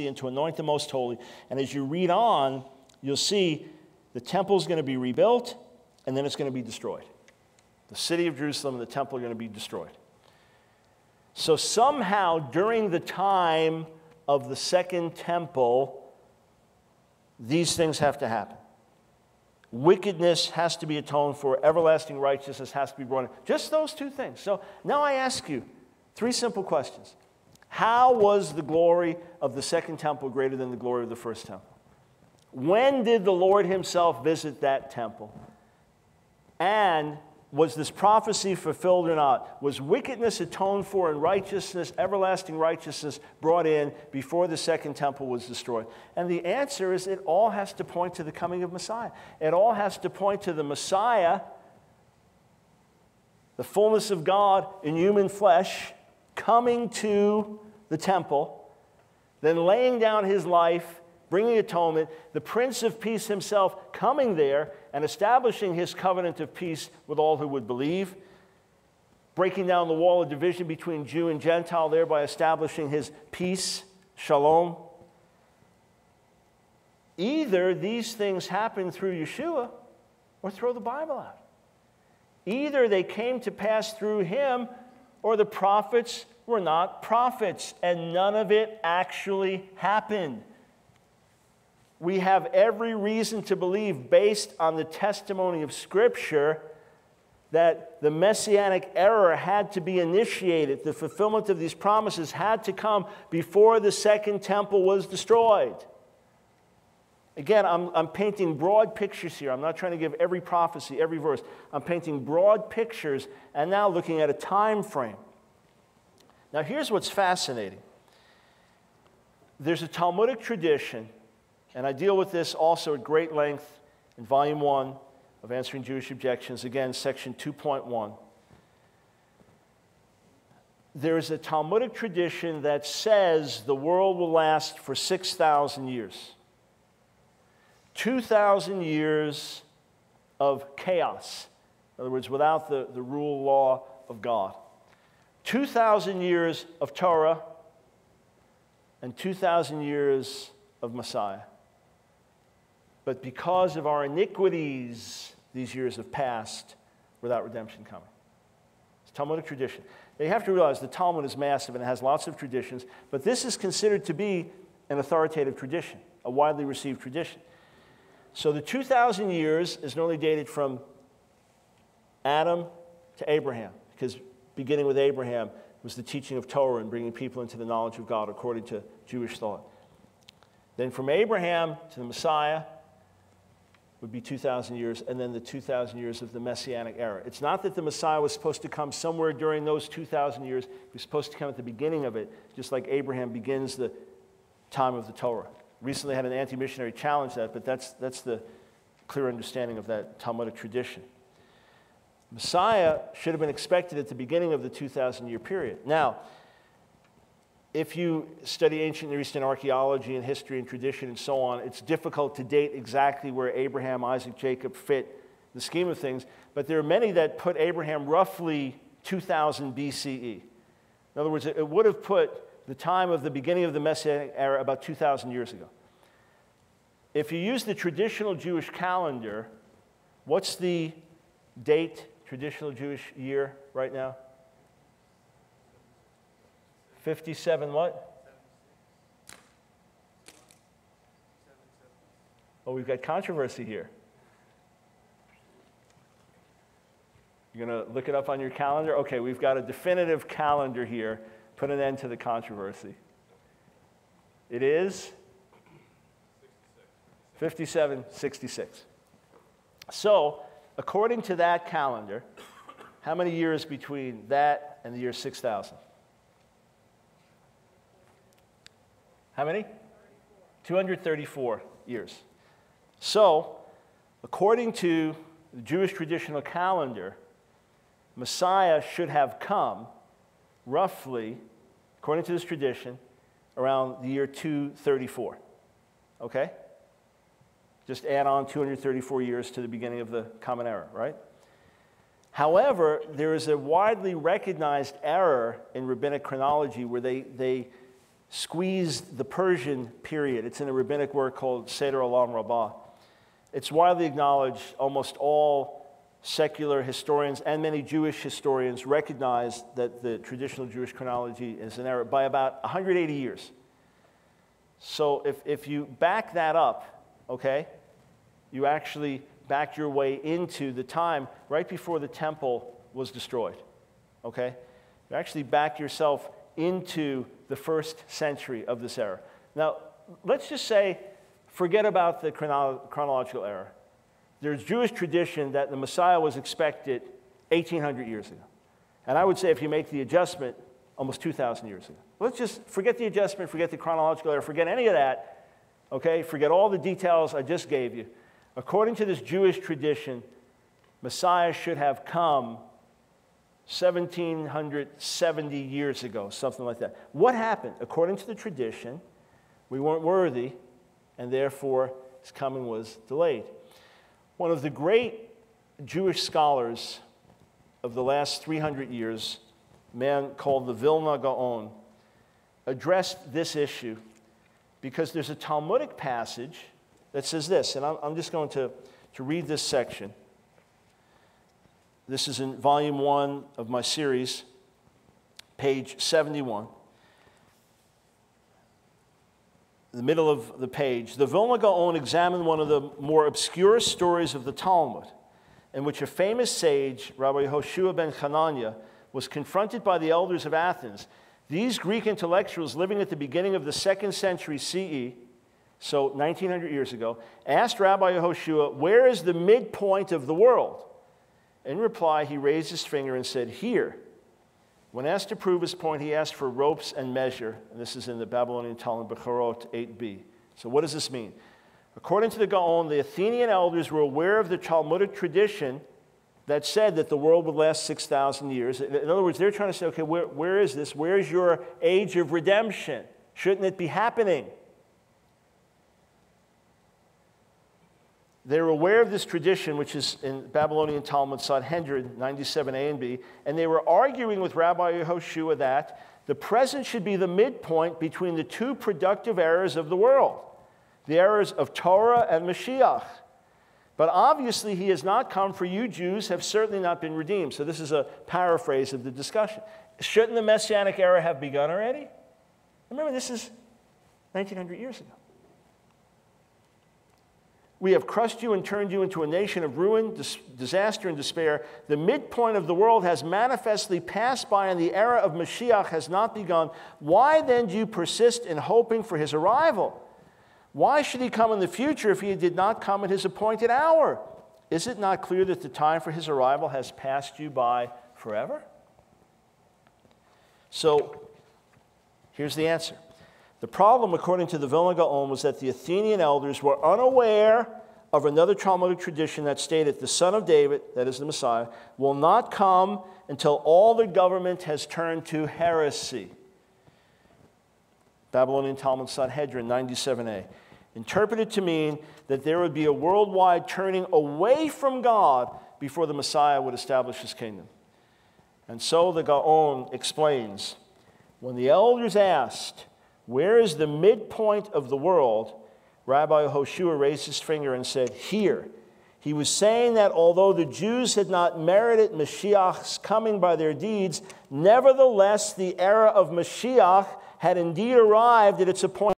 and to anoint the most holy. And as you read on, you'll see the temple is going to be rebuilt, and then it's going to be destroyed. The city of Jerusalem and the temple are going to be destroyed. So somehow, during the time of the second temple, these things have to happen. Wickedness has to be atoned for. Everlasting righteousness has to be brought in. Just those two things. So now I ask you 3 simple questions. How was the glory of the second temple greater than the glory of the first temple? When did the Lord himself visit that temple? And was this prophecy fulfilled or not? Was wickedness atoned for and righteousness, everlasting righteousness, brought in before the second temple was destroyed? And the answer is it all has to point to the coming of Messiah. It all has to point to the Messiah, the fullness of God in human flesh, coming to the temple, then laying down his life, bringing atonement, the Prince of Peace himself coming there and establishing his covenant of peace with all who would believe, breaking down the wall of division between Jew and Gentile, thereby establishing his peace, shalom. Either these things happen through Yeshua or throw the Bible out. Either they came to pass through him or the prophets were not prophets, and none of it actually happened. We have every reason to believe, based on the testimony of Scripture, that the Messianic era had to be initiated. The fulfillment of these promises had to come before the second temple was destroyed. Again, I'm painting broad pictures here. I'm not trying to give every prophecy, every verse. I'm painting broad pictures and now looking at a time frame. Now, here's what's fascinating. There's a Talmudic tradition, and I deal with this also at great length in Volume 1 of Answering Jewish Objections, again, Section 2.1. There is a Talmudic tradition that says the world will last for 6,000 years. 2,000 years of chaos. In other words, without the rule law of God. 2,000 years of Torah and 2,000 years of Messiah. But because of our iniquities, these years have passed without redemption coming. It's Talmudic tradition. Now you have to realize the Talmud is massive and it has lots of traditions, but this is considered to be an authoritative tradition, a widely received tradition. So the 2,000 years is normally dated from Adam to Abraham, because beginning with Abraham was the teaching of Torah and bringing people into the knowledge of God according to Jewish thought. Then from Abraham to the Messiah would be 2,000 years, and then the 2,000 years of the Messianic era. It's not that the Messiah was supposed to come somewhere during those 2,000 years. He was supposed to come at the beginning of it, just like Abraham begins the time of the Torah. Recently had an anti-missionary challenge that, but that's the clear understanding of that Talmudic tradition. Messiah should have been expected at the beginning of the 2,000-year period. Now, if you study ancient Near Eastern archaeology and history and tradition and so on, it's difficult to date exactly where Abraham, Isaac, Jacob fit the scheme of things, but there are many that put Abraham roughly 2000 BCE. In other words, it would have put the time of the beginning of the Messianic era about 2,000 years ago. If you use the traditional Jewish calendar, what's the date, traditional Jewish year right now? 57 what? Oh, we've got controversy here. You're going to look it up on your calendar? Okay, we've got a definitive calendar here. Put an end to the controversy. It is 5766. So, according to that calendar, how many years between that and the year 6000? How many? 234 years. So, according to the Jewish traditional calendar, Messiah should have come roughly, according to this tradition, around the year 234. Okay? Just add on 234 years to the beginning of the Common Era, right? However, there is a widely recognized error in rabbinic chronology where they squeezed the Persian period. It's in a rabbinic work called Seder Olam Rabbah. It's widely acknowledged. Almost all secular historians and many Jewish historians recognize that the traditional Jewish chronology is an error by about 180 years. So if you back that up, okay, you actually back your way into the time right before the temple was destroyed, okay? You actually back yourself into the first century of this era. Now, let's just say, forget about the chronological error. There's Jewish tradition that the Messiah was expected 1,800 years ago. And I would say if you make the adjustment, almost 2,000 years ago. Let's just forget the adjustment, forget the chronological error, forget any of that, okay? Forget all the details I just gave you. According to this Jewish tradition, Messiah should have come 1,770 years ago, something like that. What happened? According to the tradition, we weren't worthy, and therefore his coming was delayed. One of the great Jewish scholars of the last 300 years, a man called the Vilna Gaon, addressed this issue because there's a Talmudic passage that says this, and I'm just going to read this section. This is in volume 1 of my series, page 71. In the middle of the page, the Vilna Gaon examined one of the more obscure stories of the Talmud, in which a famous sage, Rabbi Yehoshua ben Hananiah, was confronted by the elders of Athens. These Greek intellectuals living at the beginning of the 2nd century CE, so 1,900 years ago, asked Rabbi Yehoshua, "Where is the midpoint of the world?" In reply, he raised his finger and said, "Here." When asked to prove his point, he asked for ropes and measure. And this is in the Babylonian Talmud, Becharot 8b. So what does this mean? According to the Gaon, the Athenian elders were aware of the Talmudic tradition that said that the world would last 6,000 years. In other words, they're trying to say, okay, where is this? Where is your age of redemption? Shouldn't it be happening? They were aware of this tradition, which is in Babylonian Talmud, Sanhedrin 97a and b, and they were arguing with Rabbi Yehoshua that the present should be the midpoint between the two productive eras of the world, the eras of Torah and Mashiach. But obviously he has not come, for you Jews have certainly not been redeemed. So this is a paraphrase of the discussion. Shouldn't the Messianic era have begun already? Remember, this is 1,900 years ago. We have crushed you and turned you into a nation of ruin, disaster, and despair. The midpoint of the world has manifestly passed by, and the era of Mashiach has not begun. Why then do you persist in hoping for his arrival? Why should he come in the future if he did not come at his appointed hour? Is it not clear that the time for his arrival has passed you by forever? So, here's the answer. The problem, according to the Vilna Gaon, was that the Athenian elders were unaware of another Talmudic tradition that stated the son of David, that is the Messiah, will not come until all the government has turned to heresy. Babylonian Talmud Sanhedrin 97a. Interpreted to mean that there would be a worldwide turning away from God before the Messiah would establish his kingdom. And so the Gaon explains, when the elders asked, "Where is the midpoint of the world?" Rabbi Yehoshua raised his finger and said, "Here." He was saying that although the Jews had not merited Mashiach's coming by their deeds, nevertheless the era of Mashiach had indeed arrived at its appointed